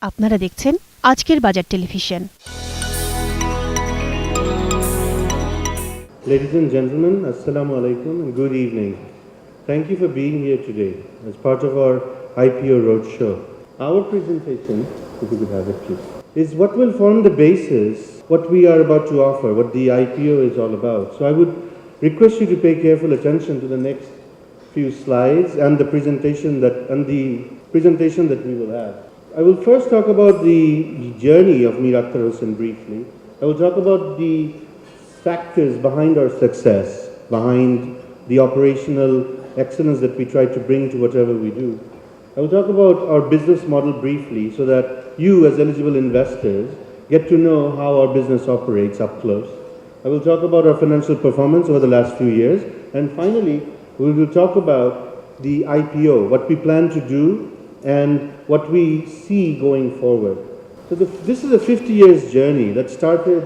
আপনারা দেখছেন আজকের বাজার television. Ladies and gentlemen, Assalamu alaikum and good evening. Thank you for being here today as part of our IPO roadshow. Our presentation, if you could have it please, is what will form the basis, what we are about to offer, what the IPO is all about. So I would request you to pay careful attention to the next few slides and the presentation that we will have. I will first talk about the journey of Mir Akhtar Hossain briefly. I will talk about the factors behind our success, behind the operational excellence that we try to bring to whatever we do. I will talk about our business model briefly so that you as eligible investors get to know how our business operates up close. I will talk about our financial performance over the last few years. And finally, we will talk about the IPO, what we plan to do and what we see going forward. So this is a 50 years journey that started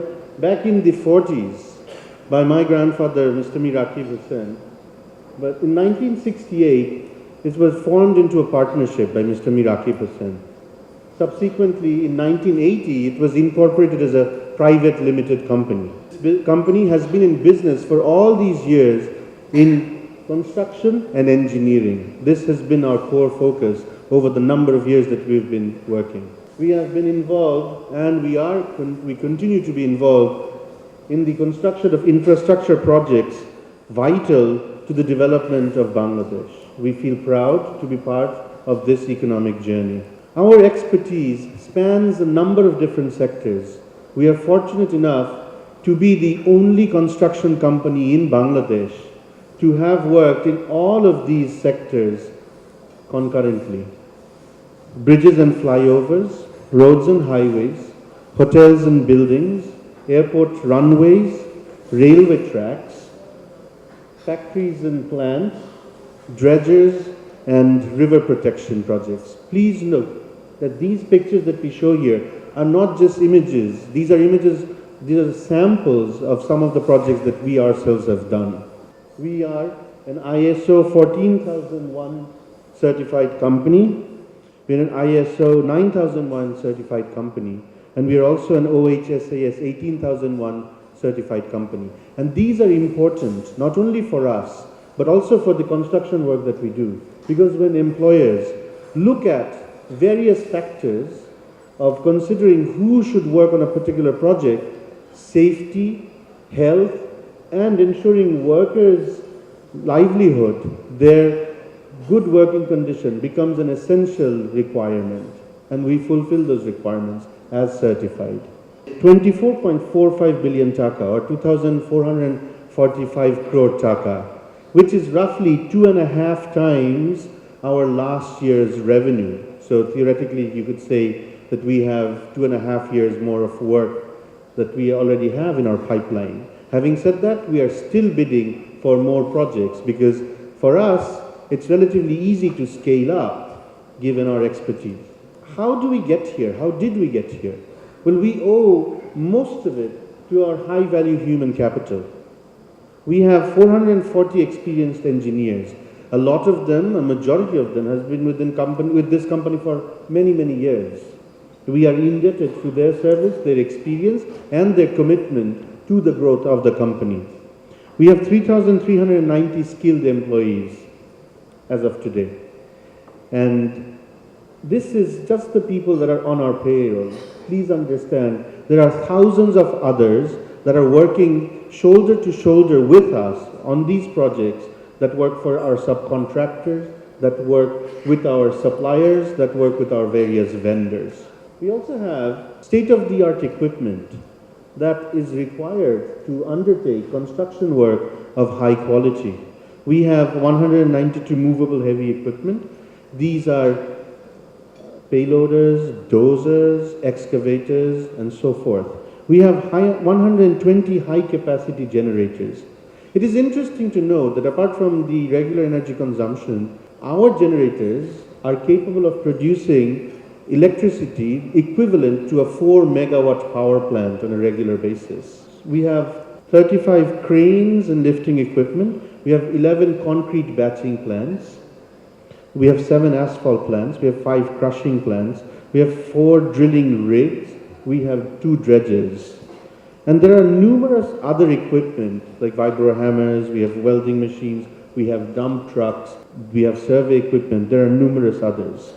back in the 40s by my grandfather, Mr. Mir Ajker Bazar. But in 1968, it was formed into a partnership by Mr. Mir Ajker Bazar. Subsequently, in 1980, it was incorporated as a private limited company. The company has been in business for all these years in construction and engineering. This has been our core focus over the number of years that we've been working. We have been involved and we continue to be involved in the construction of infrastructure projects vital to the development of Bangladesh. We feel proud to be part of this economic journey. Our expertise spans a number of different sectors. We are fortunate enough to be the only construction company in Bangladesh to have worked in all of these sectors concurrently. Bridges and flyovers, roads and highways, hotels and buildings, airport runways, railway tracks, factories and plants, dredgers and river protection projects. Please note that these pictures that we show here are not just images. These are samples of some of the projects that we ourselves have done. We are an ISO 14001 certified company. We're an ISO 9001 certified company. And we are also an OHSAS 18001 certified company. And these are important not only for us, but also for the construction work that we do. Because when employers look at various factors of considering who should work on a particular project, safety, health, and ensuring workers' livelihood, their good working condition becomes an essential requirement. And we fulfill those requirements as certified. 24.45 billion taka or 2,445 crore taka, which is roughly 2.5 times our last year's revenue. So theoretically, you could say that we have 2.5 years more of work that we already have in our pipeline. Having said that, we are still bidding for more projects because for us, it's relatively easy to scale up given our expertise. How do we get here? How did we get here? Well, we owe most of it to our high-value human capital. We have 440 experienced engineers. A lot of them, a majority of them, has been with this company for many, many years. We are indebted to their service, their experience, and their commitment to the growth of the company. We have 3,390 skilled employees as of today. And this is just the people that are on our payroll. Please understand, there are thousands of others that are working shoulder to shoulder with us on these projects, that work for our subcontractors, that work with our suppliers, that work with our various vendors. We also have state-of-the-art equipment that is required to undertake construction work of high quality. We have 192 movable heavy equipment. These are payloaders, dozers, excavators, and so forth. We have 120 high-capacity generators. It is interesting to note that apart from the regular energy consumption, our generators are capable of producing electricity equivalent to a 4 megawatt power plant on a regular basis. We have 35 cranes and lifting equipment. We have 11 concrete batching plants. We have 7 asphalt plants. We have 5 crushing plants. we have 4 drilling rigs, we have 2 dredgers. And there are numerous other equipment like vibro hammers, we have welding machines, we have dump trucks, we have survey equipment, there are numerous others.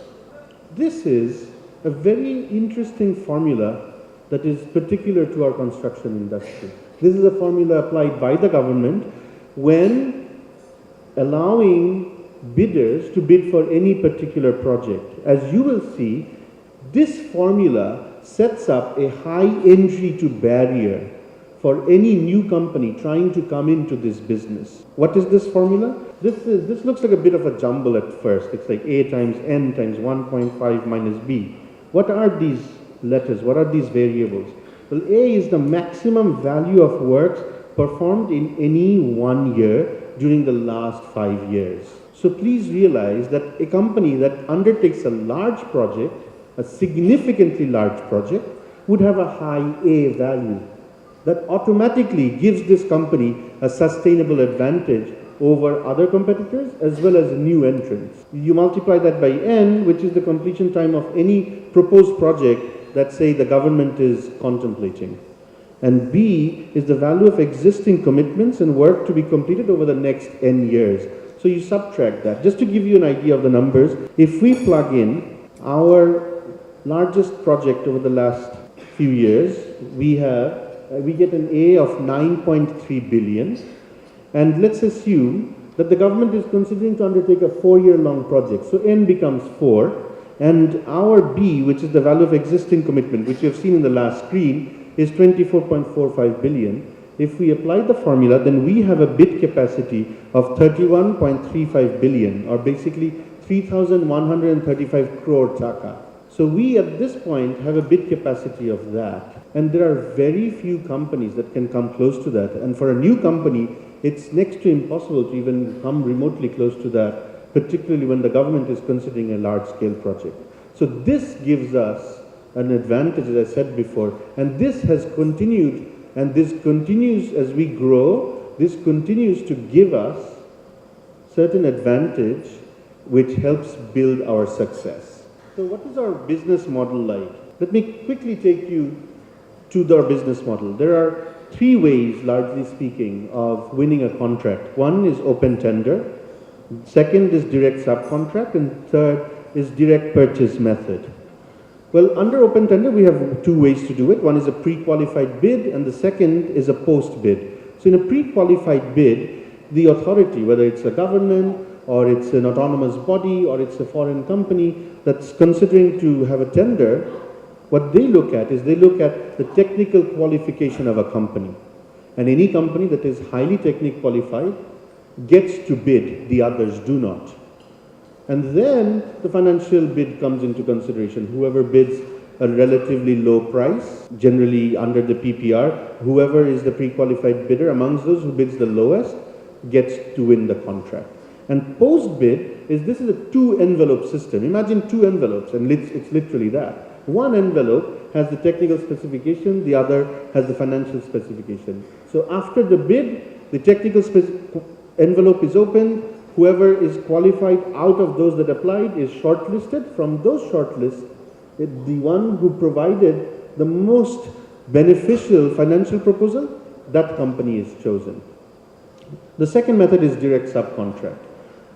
This is a very interesting formula that is particular to our construction industry. This is a formula applied by the government when allowing bidders to bid for any particular project. As you will see, this formula sets up a high entry to barrier for any new company trying to come into this business. What is this formula? This looks like a bit of a jumble at first. It's like A times N times 1.5 minus B. What are these letters? What are these variables? Well, A is the maximum value of works performed in any 1 year during the last 5 years. So please realize that a company that undertakes a large project, a significantly large project, would have a high A value. That automatically gives this company a sustainable advantage over other competitors as well as new entrants. You multiply that by N, which is the completion time of any proposed project that, say, the government is contemplating. And B is the value of existing commitments and work to be completed over the next N years. So you subtract that. Just to give you an idea of the numbers, if we plug in our largest project over the last few years, we get an A of 9.3 billion. And let's assume that the government is considering to undertake a 4-year-long project. So N becomes 4. And our B, which is the value of existing commitment, which you have seen in the last screen, is 24.45 billion. If we apply the formula, then we have a bid capacity of 31.35 billion, or basically 3,135 crore Dhaka. So we at this point have a bid capacity of that. And there are very few companies that can come close to that. And for a new company, it's next to impossible to even come remotely close to that, particularly when the government is considering a large-scale project. So this gives us an advantage, as I said before, and this has continued, and this continues as we grow. This continues to give us certain advantage which helps build our success. So what is our business model like? Let me quickly take you to our business model. There are 3 ways, largely speaking, of winning a contract. One is open tender, second is direct subcontract, and third is direct purchase method. Well, under open tender, we have 2 ways to do it. One is a pre-qualified bid, and the second is a post-bid. So in a pre-qualified bid, the authority, whether it's a government, or it's an autonomous body, or it's a foreign company that's considering to have a tender, what they look at is they look at the technical qualification of a company. And any company that is highly technically qualified gets to bid, the others do not. And then the financial bid comes into consideration. Whoever bids a relatively low price, generally under the PPR, whoever is the pre-qualified bidder amongst those who bids the lowest gets to win the contract. And post-bid this is a 2-envelope system. Imagine 2 envelopes, and it's literally that. One envelope has the technical specification, the other has the financial specification. So after the bid, the technical envelope is opened. Whoever is qualified out of those that applied is shortlisted. From those shortlists, the one who provided the most beneficial financial proposal, that company is chosen. The second method is direct subcontract.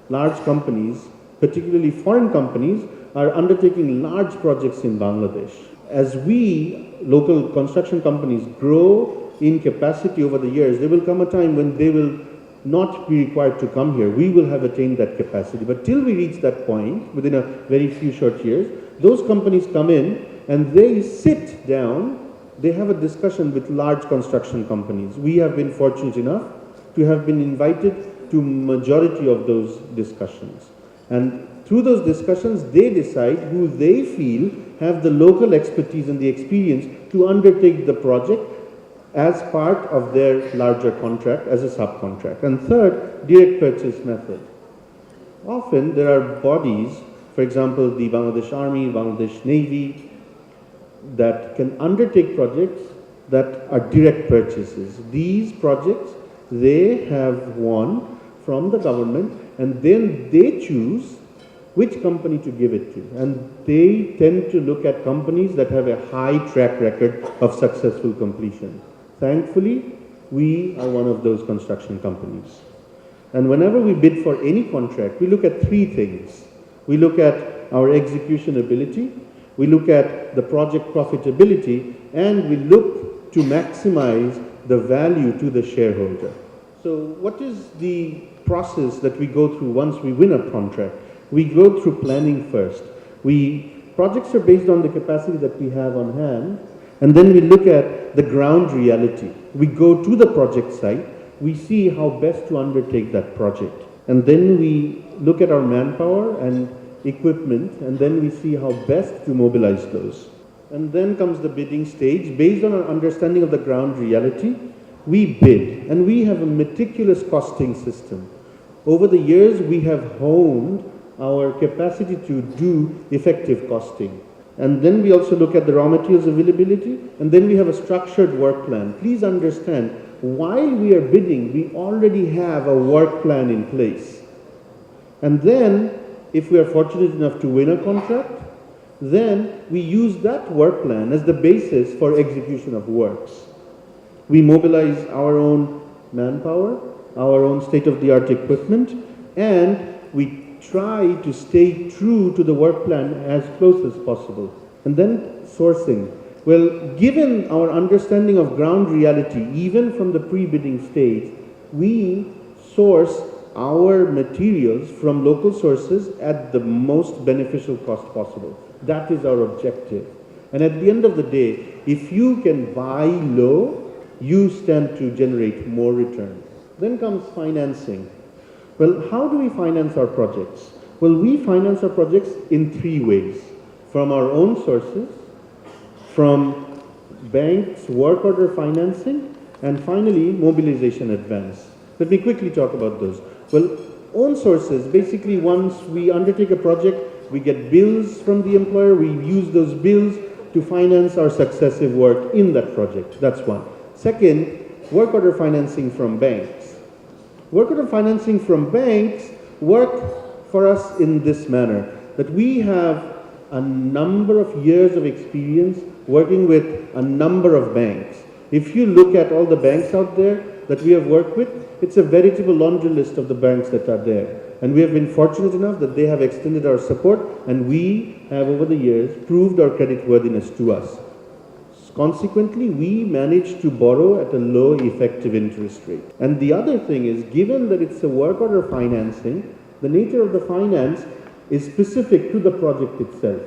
Large companies, particularly foreign companies, are undertaking large projects in Bangladesh. As we, local construction companies, grow in capacity over the years, there will come a time when they will not be required to come here. We will have attained that capacity. But till we reach that point, within a very few short years, those companies come in and they sit down, they have a discussion with large construction companies. We have been fortunate enough to have been invited to majority of those discussions. And through those discussions, they decide who they feel have the local expertise and the experience to undertake the project as part of their larger contract as a subcontract. And third, direct purchase method. Often there are bodies, for example, the Bangladesh Army, Bangladesh Navy, that can undertake projects that are direct purchases. These projects, they have won from the government, and then they choose which company to give it to. And they tend to look at companies that have a high track record of successful completion. Thankfully, we are one of those construction companies. And whenever we bid for any contract, we look at three things. We look at our execution ability, we look at the project profitability, and we look to maximize the value to the shareholder. So what is the process that we go through once we win a contract? We go through planning first. Projects are based on the capacity that we have on hand, and then we look at the ground reality. We go to the project site, we see how best to undertake that project. And then we look at our manpower and equipment, and then we see how best to mobilize those. And then comes the bidding stage. Based on our understanding of the ground reality, we bid, and we have a meticulous costing system. Over the years, we have honed our capacity to do effective costing. And then we also look at the raw materials availability, and then we have a structured work plan. Please understand, while we are bidding, we already have a work plan in place. And then, if we are fortunate enough to win a contract, then we use that work plan as the basis for execution of works. We mobilize our own manpower, our own state-of-the-art equipment, and we try to stay true to the work plan as close as possible. And then sourcing. Well, given our understanding of ground reality, even from the pre-bidding stage, we source our materials from local sources at the most beneficial cost possible. That is our objective. And at the end of the day, if you can buy low, you stand to generate more return. Then comes financing. Well, how do we finance our projects? Well, we finance our projects in three ways. From our own sources, from banks, work order financing, and finally, mobilization advance. Let me quickly talk about those. Well, own sources, basically once we undertake a project, we get bills from the employer, we use those bills to finance our successive work in that project. That's one. Second, work order financing from banks. Work order financing from banks work for us in this manner, that we have a number of years of experience working with a number of banks. If you look at all the banks out there that we have worked with, it's a veritable laundry list of the banks that are there. And we have been fortunate enough that they have extended our support, and we have over the years proved our creditworthiness to us. Consequently, we manage to borrow at a low effective interest rate. And the other thing is, given that it's a work order financing, the nature of the finance is specific to the project itself.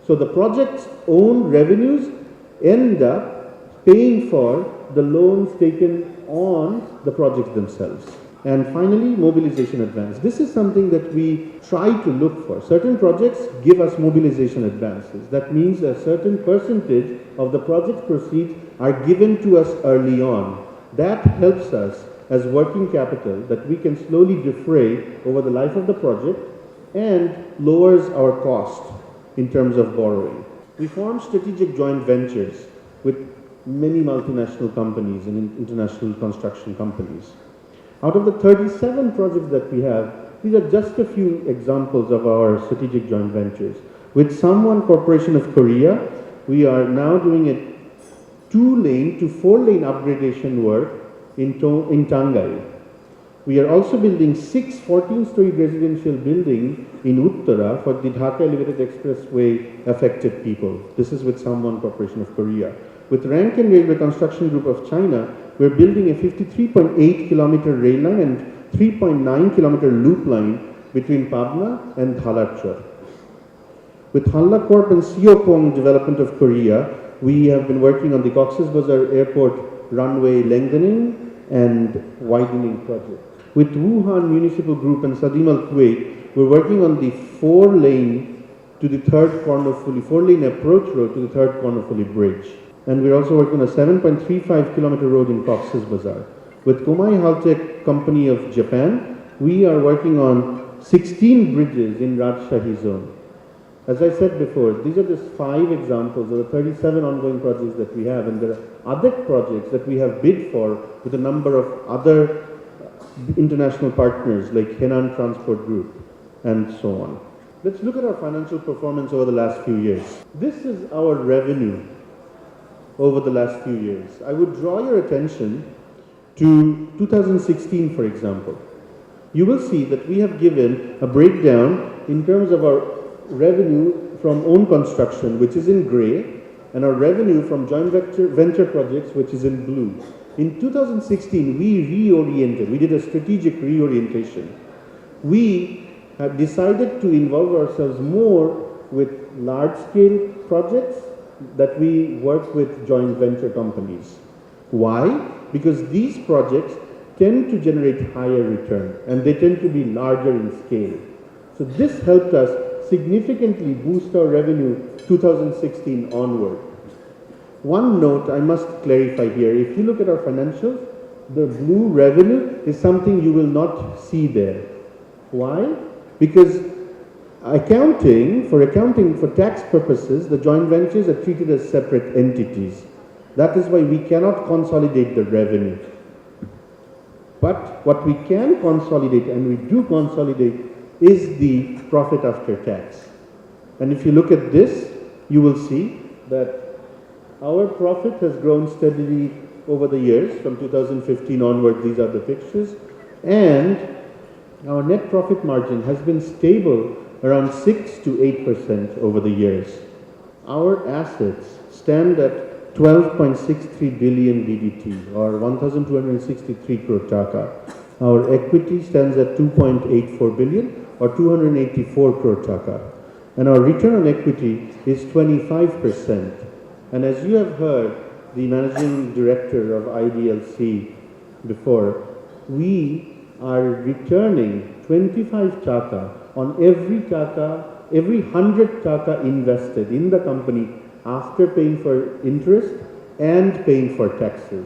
So the project's own revenues end up paying for the loans taken on the projects themselves. And finally, mobilization advance. This is something that we try to look for. Certain projects give us mobilization advances. That means a certain percentage of the project proceeds are given to us early on. That helps us as working capital that we can slowly defray over the life of the project and lowers our cost in terms of borrowing. We form strategic joint ventures with many multinational companies and international construction companies. Out of the 37 projects that we have, these are just a few examples of our strategic joint ventures. With Samwan Corporation of Korea, we are now doing a 2-lane to 4-lane upgradation work in Tangai. We are also building 6 14-story residential buildings in Uttara for the Dhaka Elevated Expressway affected people. This is with Samwan Corporation of Korea. With Rankin Railway Construction Group of China, we're building a 53.8 kilometer rail line and 3.9 kilometer loop line between Pabna and Dhalarchar. With Hanla Corp and Siopong Development of Korea, we have been working on the Cox's Bazar Airport runway lengthening and widening project. With Wuhan Municipal Group and Sadim Al Kuwait, we're working on the 4-lane to the third Kornofuli, 4-lane approach road to the third Kornofuli bridge. And we're also working on a 7.35 kilometer road in Cox's Bazar. With Komai Haltech Company of Japan, we are working on 16 bridges in Rajshahi zone. As I said before, these are just 5 examples of the 37 ongoing projects that we have, and there are other projects that we have bid for with a number of other international partners like Henan Transport Group and so on. Let's look at our financial performance over the last few years. This is our revenue over the last few years. I would draw your attention to 2016, for example. You will see that we have given a breakdown in terms of our revenue from own construction, which is in gray, and our revenue from joint venture projects, which is in blue. In 2016, we did a strategic reorientation. We have decided to involve ourselves more with large-scale projects that we work with joint venture companies. Why? Because these projects tend to generate higher return and they tend to be larger in scale. So this helped us significantly boost our revenue 2016 onward. One note I must clarify here, if you look at our financials, the blue revenue is something you will not see there. Why? Because for tax purposes, the joint ventures are treated as separate entities. That is why we cannot consolidate the revenue. But what we can consolidate, and we do consolidate, is the profit after tax. And if you look at this, you will see that our profit has grown steadily over the years. From 2015 onward, these are the pictures. And our net profit margin has been stable around 6 to 8% over the years. Our assets stand at 12.63 billion BDT, or 1,263 crore taka. Our equity stands at 2.84 billion, or 284 crore taka. And our return on equity is 25%. And as you have heard the managing director of IDLC before, we are returning 25 taka on every 100 taka invested in the company after paying for interest and paying for taxes.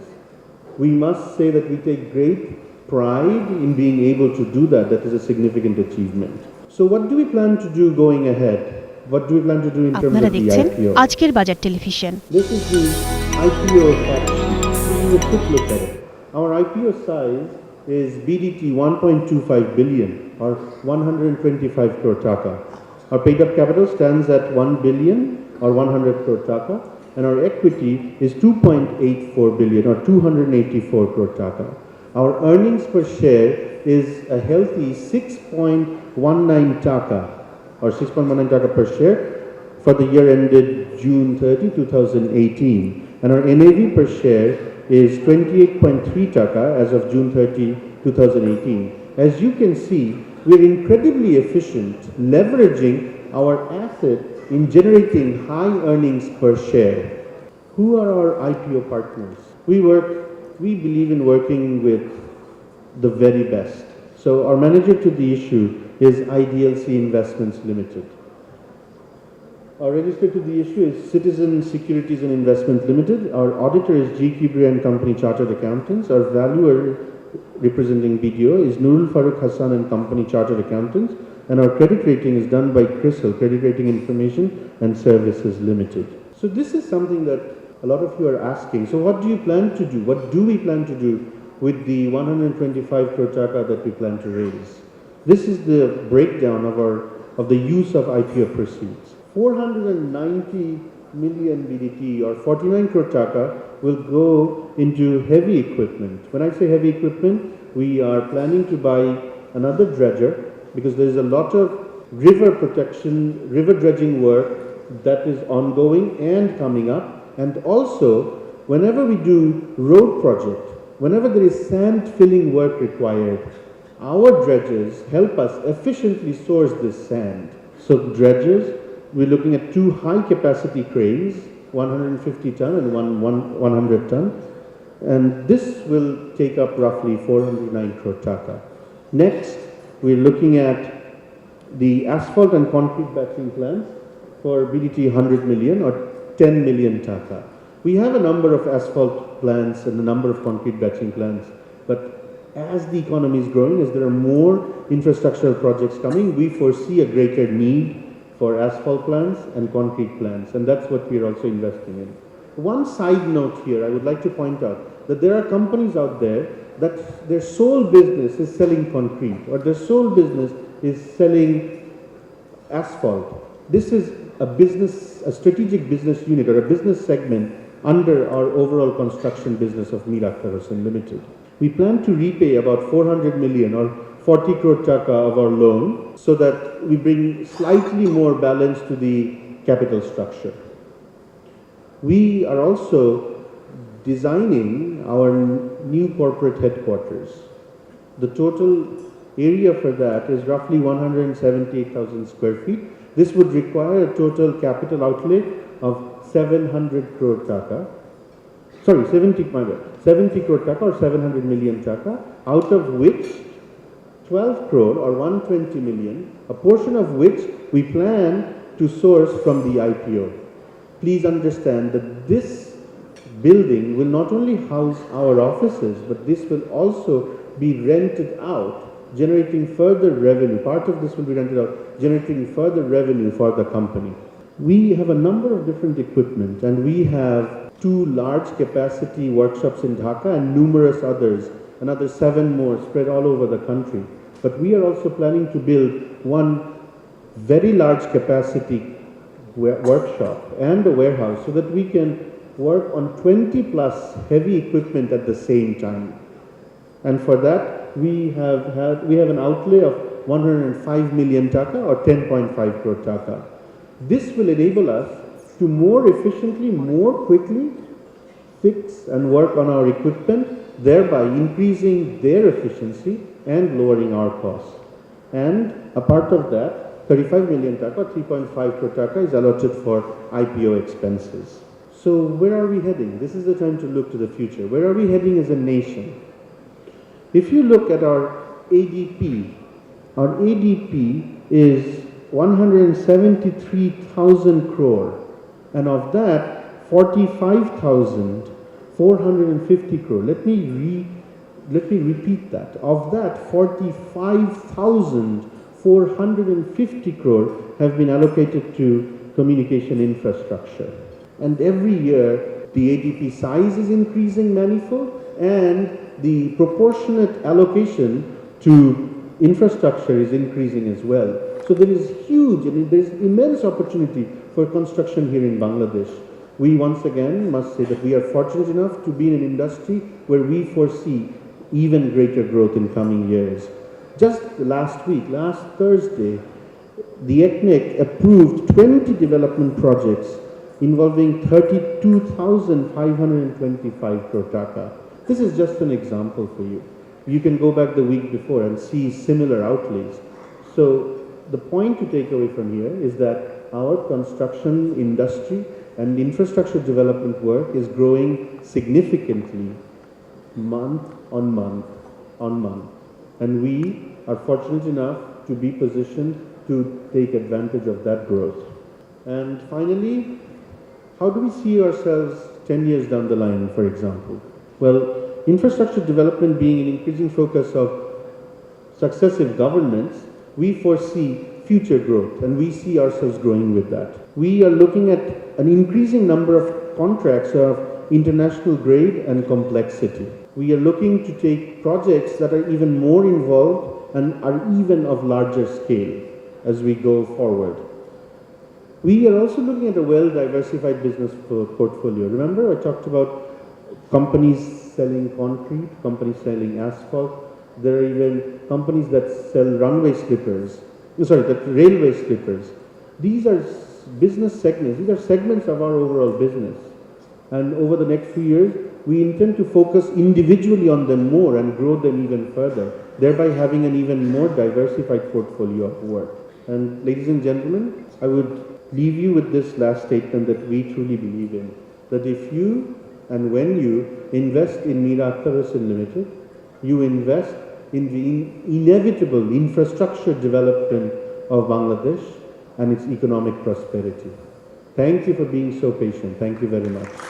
We must say that we take great pride in being able to do that. That is a significant achievement. So what do we plan to do going ahead? What do we plan to do in terms আপনারা of the দেখছেন IPO? আজকের বাজার television. This is the IPO fact sheet. Give you a quick look at it. Our IPO size is BDT 1.25 billion, or 125 crore taka. Our paid up capital stands at 1 billion, or 100 crore taka, and our equity is 2.84 billion, or 284 crore taka. Our earnings per share is a healthy 6.19 taka, or 6.19 taka per share for the year ended June 30, 2018. And our NAV per share is 28.3 taka as of June 30, 2018. As you can see, we're incredibly efficient, leveraging our asset in generating high earnings per share. Who are our IPO partners? We believe in working with the very best. So our manager to the issue is IDLC Investments Limited. Our registrar to the issue is Citizen Securities and Investment Limited. Our auditor is G. Kibri and Company Chartered Accountants. Our valuer representing BDO is Nurul Farooq Hassan and Company Chartered Accountants. And our credit rating is done by CRISIL, Credit Rating Information and Services Limited. So this is something that a lot of you are asking. So what do you plan to do? What do we plan to do with the 125 crore taka that we plan to raise? This is the breakdown of the use of IPO proceeds. 490 million BDT, or 49 crore taka, will go into heavy equipment. When I say heavy equipment, we are planning to buy another dredger, because there is a lot of river protection, river dredging work that is ongoing and coming up. And also, whenever we do road project, whenever there is sand filling work required, our dredgers help us efficiently source this sand. So dredgers, we're looking at two high capacity cranes, 150 ton and 100 ton. And this will take up roughly 409 crore taka. Next, we're looking at the asphalt and concrete batching plants for BDT 100 million, or 10 million taka. We have a number of asphalt plants and a number of concrete batching plants, but as the economy is growing, as there are more infrastructural projects coming, we foresee a greater need for asphalt plants and concrete plants, and that's what we're also investing in. One side note here, I would like to point out that there are companies out there that their sole business is selling concrete, or their sole business is selling asphalt. This is a strategic business unit or a business segment under our overall construction business of Mir Ajker Bazar Limited. We plan to repay about 400 million or 40 crore taka of our loan so that we bring slightly more balance to the capital structure. We are also designing our new corporate headquarters. The total area for that is roughly 178,000 square feet. This would require a total capital outlay of 700 crore taka. Sorry, 70 crore taka or 700 million taka, out of which 12 crore or 120 million, a portion of which we plan to source from the IPO. Please understand that this building will not only house our offices, but this will also be rented out, generating further revenue. Part of this will be rented out, generating further revenue for the company. We have a number of different equipment, and we have 2 large capacity workshops in Dhaka and numerous others, another 7 more spread all over the country. But we are also planning to build one very large capacity workshop and a warehouse so that we can work on 20 plus heavy equipment at the same time. And for that, we have an outlay of 105 million taka or 10.5 crore taka. This will enable us to more efficiently, more quickly fix and work on our equipment, thereby increasing their efficiency and lowering our costs. And a part of that, 35 million taka, 3.5 crore taka is allotted for IPO expenses. So where are we heading? This is the time to look to the future. Where are we heading as a nation? If you look at our ADP is 173,000 crore, and of that 45,450 crore. Let me repeat that. Of that 45,450 crore have been allocated to communication infrastructure. And every year the ADP size is increasing manifold, and the proportionate allocation to infrastructure is increasing as well. So there is there is immense opportunity for construction here in Bangladesh. We once again must say that we are fortunate enough to be in an industry where we foresee even greater growth in coming years. Just last Thursday, the ECNEC approved 20 development projects involving 32,525 crore taka. This is just an example for you. You can go back the week before and see similar outlays. So the point to take away from here is that our construction industry and infrastructure development work is growing significantly month on month on month. And we are fortunate enough to be positioned to take advantage of that growth. And finally, how do we see ourselves 10 years down the line, for example? Well, infrastructure development being an increasing focus of successive governments, we foresee future growth, and we see ourselves growing with that. We are looking at an increasing number of contracts of international grade and complexity. We are looking to take projects that are even more involved and are even of larger scale as we go forward. We are also looking at a well-diversified business portfolio. Remember, I talked about companies selling concrete, companies selling asphalt. There are even companies that sell railway slippers. These are business segments. These are segments of our overall business. And over the next few years, we intend to focus individually on them more and grow them even further, thereby having an even more diversified portfolio of work. And ladies and gentlemen, I would leave you with this last statement that we truly believe in, that if you and when you invest in Mir Ajker Bazar Limited, you invest in the inevitable infrastructure development of Bangladesh and its economic prosperity. Thank you for being so patient. Thank you very much.